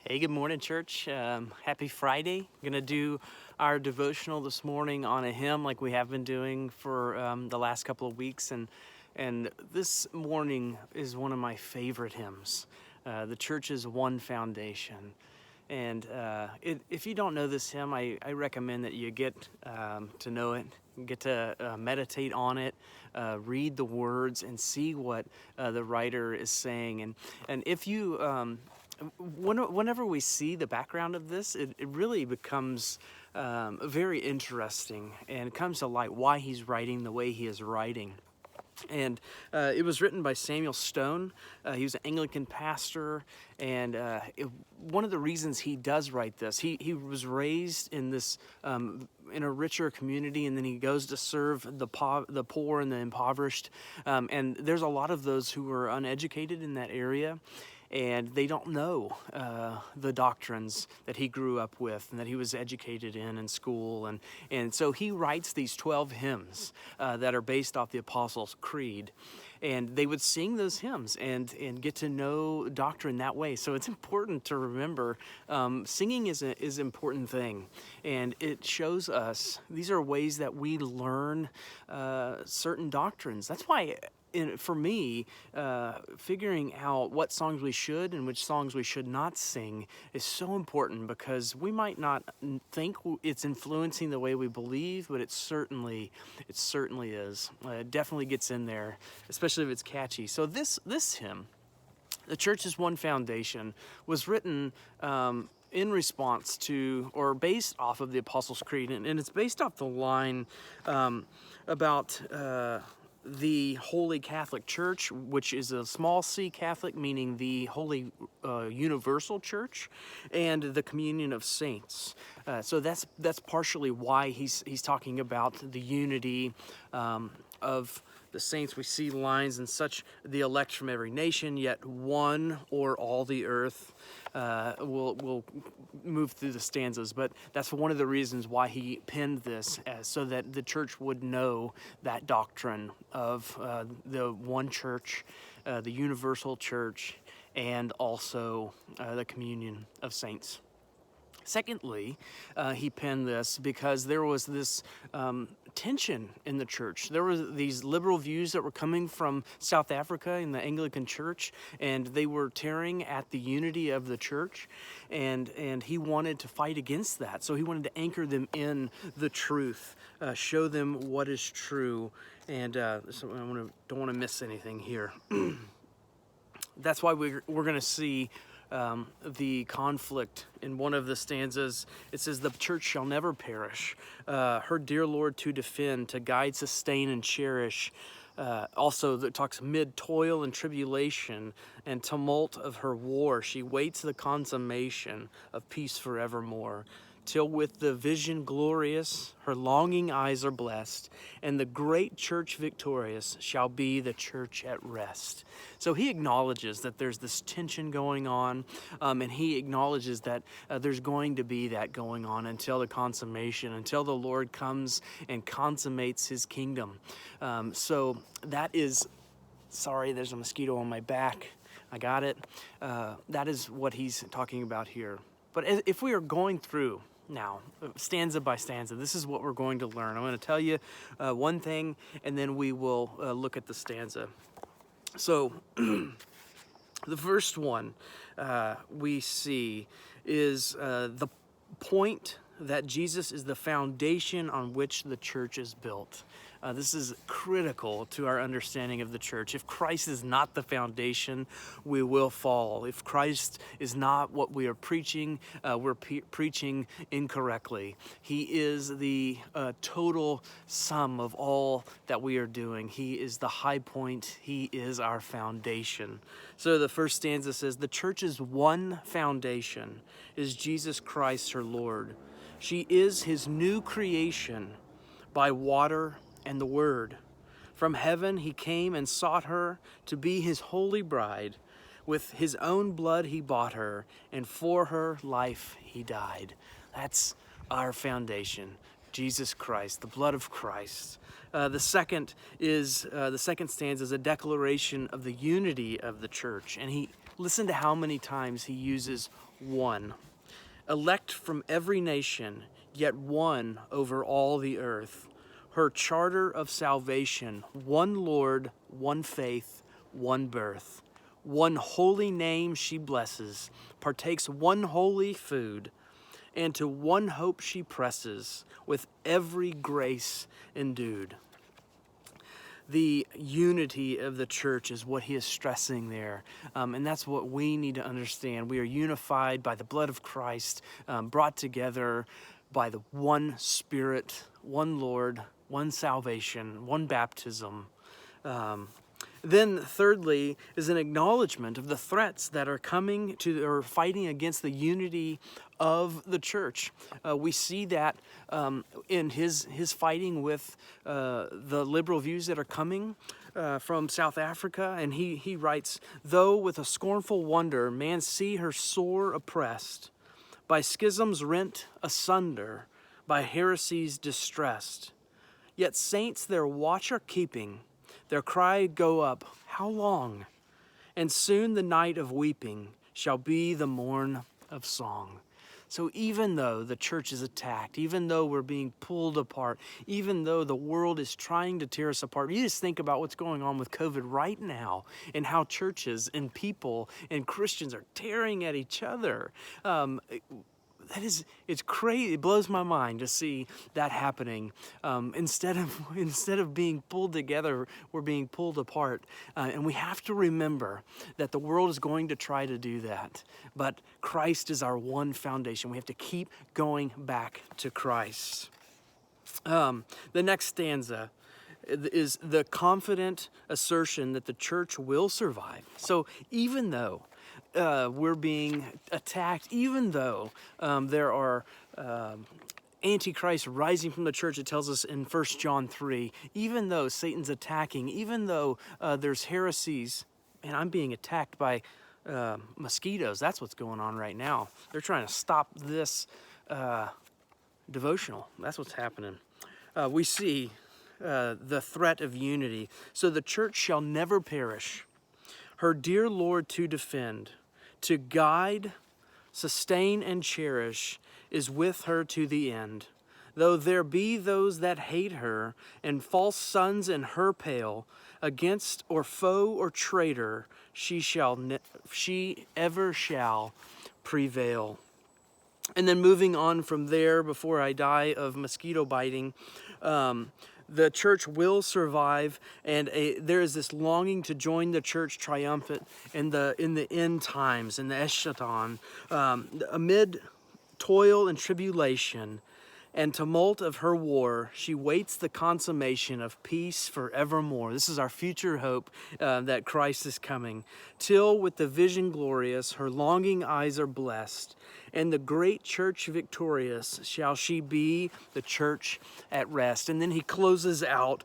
Hey, good morning, church. Happy Friday. Going to do our devotional this morning on a hymn like we have been doing for the last couple of weeks. And this morning is one of my favorite hymns, The Church's One Foundation. And if you don't know this hymn, I recommend that you get to know it, get to meditate on it, read the words, and see what the writer is saying. And if you whenever we see the background of this, it really becomes very interesting, and it comes to light why he's writing the way he is writing. And it was written by Samuel Stone. He was an Anglican pastor, and one of the reasons he does write this, he was raised in this in a richer community, and then he goes to serve the poor and the impoverished. And there's a lot of those who are uneducated in that area, and they don't know the doctrines that he grew up with and that he was educated in school. And so he writes these 12 hymns that are based off the Apostles' Creed. And they would sing those hymns and get to know doctrine that way. So it's important to remember singing is an important thing. And it shows us, these are ways that we learn certain doctrines. That's why for me, figuring out what songs we should and which songs we should not sing is so important, because we might not think it's influencing the way we believe, but it certainly is. It definitely gets in there, especially if it's catchy. So this hymn, The Church's One Foundation, was written in response to, or based off of the Apostles' Creed, and it's based off the line about the Holy Catholic Church, which is a small c Catholic, meaning the Holy Universal Church, and the communion of saints. So that's partially why he's talking about the unity of the saints. We see lines and such, the elect from every nation, yet one or all the earth. We'll move through the stanzas, but that's one of the reasons why he penned this, so that the church would know that doctrine of the one church, the universal church, and also the communion of saints. Secondly, he penned this because there was this tension in the church. There were these liberal views that were coming from South Africa in the Anglican Church, and they were tearing at the unity of the church, and he wanted to fight against that. So he wanted to anchor them in the truth, show them what is true, and so don't want to miss anything here. That's why we're going to see the conflict in one of the stanzas. It says, "The church shall never perish, her dear Lord to defend, to guide, sustain, and cherish." Also, that talks mid toil and tribulation and tumult of her war, she waits the consummation of peace forevermore. Till with the vision glorious, her longing eyes are blessed, and the great church victorious shall be the church at rest. So he acknowledges that there's this tension going on, and he acknowledges that there's going to be that going on until the consummation, until the Lord comes and consummates his kingdom. So that is, sorry, there's a mosquito on my back. I got it. That is what he's talking about here. But if we are going through now, stanza by stanza, this is what we're going to learn. I'm going to tell you one thing, and then we will look at the stanza. So the first one we see is the point that Jesus is the foundation on which the church is built. This is critical to our understanding of the church. If Christ is not the foundation, we will fall. If Christ is not what we are preaching, we're preaching incorrectly. He is the total sum of all that we are doing. He is the high point. He is our foundation. So the first stanza says, "The church's one foundation is Jesus Christ, her Lord. She is his new creation by water and the word. From heaven he came and sought her to be his holy bride. With his own blood he bought her, and for her life he died." That's our foundation, Jesus Christ, the blood of Christ. The second stanza is a declaration of the unity of the church, and he Listen to how many times he uses one. Elect from every nation, yet one over all the earth. Her charter of salvation, one Lord, one faith, one birth. One holy name she blesses, partakes one holy food, and to one hope she presses, with every grace endued. The unity of the church is what he is stressing there. And that's what we need to understand. We are unified by the blood of Christ, brought together by the one Spirit, one Lord, one salvation, one baptism. Then thirdly is an acknowledgement of the threats that are coming to or fighting against the unity of the church. We see that in his fighting with the liberal views that are coming from South Africa. And he writes, though with a scornful wonder man see her sore oppressed, by schisms rent asunder, by heresies distressed, yet saints their watch are keeping, their cry go up, how long? And soon the night of weeping shall be the morn of song. So even though the church is attacked, even though we're being pulled apart, even though the world is trying to tear us apart, you just think about what's going on with COVID right now and how churches and people and Christians are tearing at each other. It's crazy. It blows my mind to see that happening. Instead of being pulled together, we're being pulled apart. And we have to remember that the world is going to try to do that. But Christ is our one foundation. We have to keep going back to Christ. The next stanza is the confident assertion that the church will survive. So even though we're being attacked, even though there are Antichrist rising from the church, it tells us in 1 John 3, even though Satan's attacking, even though there's heresies, and I'm being attacked by mosquitoes. That's what's going on right now. They're trying to stop this devotional. That's what's happening. We see the threat of unity. So the church shall never perish, her dear Lord to defend, to guide, sustain, and cherish, is with her to the end. Though there be those that hate her, and false sons in her pale, against or foe or traitor, she ever shall prevail. And then moving on from there, before I die of mosquito biting, the church will survive, and there is this longing to join the church triumphant in the end times, in the eschaton, amid toil and tribulation and tumult of her war, she waits the consummation of peace forevermore. This is our future hope, that Christ is coming. Till with the vision glorious, her longing eyes are blessed, and the great church victorious shall she be, the church at rest. And then he closes out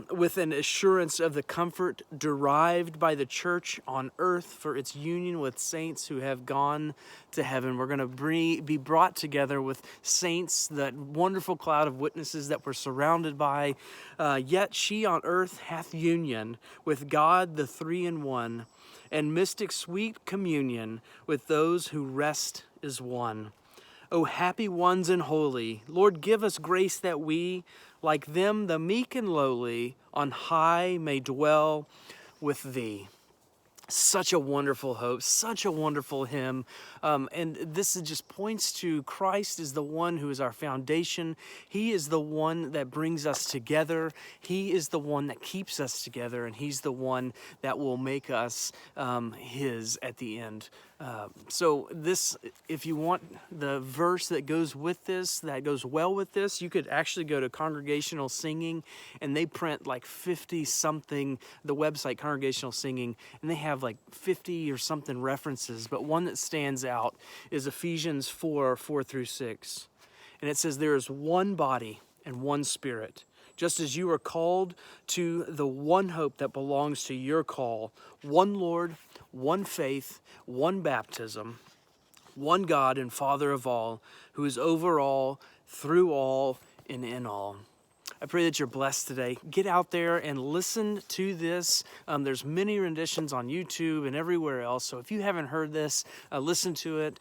with an assurance of the comfort derived by the church on earth for its union with saints who have gone to heaven. We're going to be brought together with saints, that wonderful cloud of witnesses that we're surrounded by. Yet she on earth hath union with God, the three in one, and mystic sweet communion with those who rest is one. O happy ones and holy, Lord, give us grace that we, like them, the meek and lowly, on high may dwell with thee. Such a wonderful hope, such a wonderful hymn. And this just points to Christ is the one who is our foundation. He is the one that brings us together. He is the one that keeps us together, and he's the one that will make us his at the end. So this, if you want the verse that goes with this, that goes well with this, you could actually go to Congregational Singing, and they print like 50 something, the website Congregational Singing, and they have like 50 or something references, but one that stands out is Ephesians 4:4-6. And it says, there is one body and one spirit, just as you are called to the one hope that belongs to your call, one Lord, one faith, one baptism, one God and Father of all, who is over all, through all, and in all. I pray that you're blessed today. Get out there and listen to this. There's many renditions on YouTube and everywhere else. So if you haven't heard this, listen to it.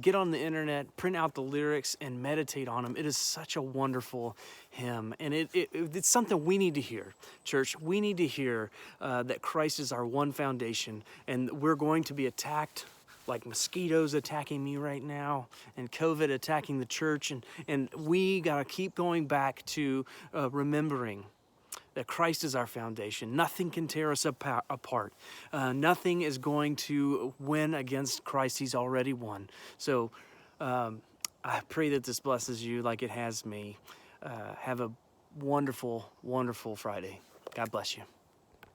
Get on the internet, print out the lyrics, and meditate on them. It is such a wonderful hymn, and it's something we need to hear. Church, we need to hear that Christ is our one foundation, and we're going to be attacked like mosquitoes attacking me right now, and COVID attacking the church, and we gotta keep going back to remembering that Christ is our foundation. Nothing can tear us apart. Nothing is going to win against Christ. He's already won. So I pray that this blesses you like it has me. Have a wonderful, wonderful Friday. God bless you.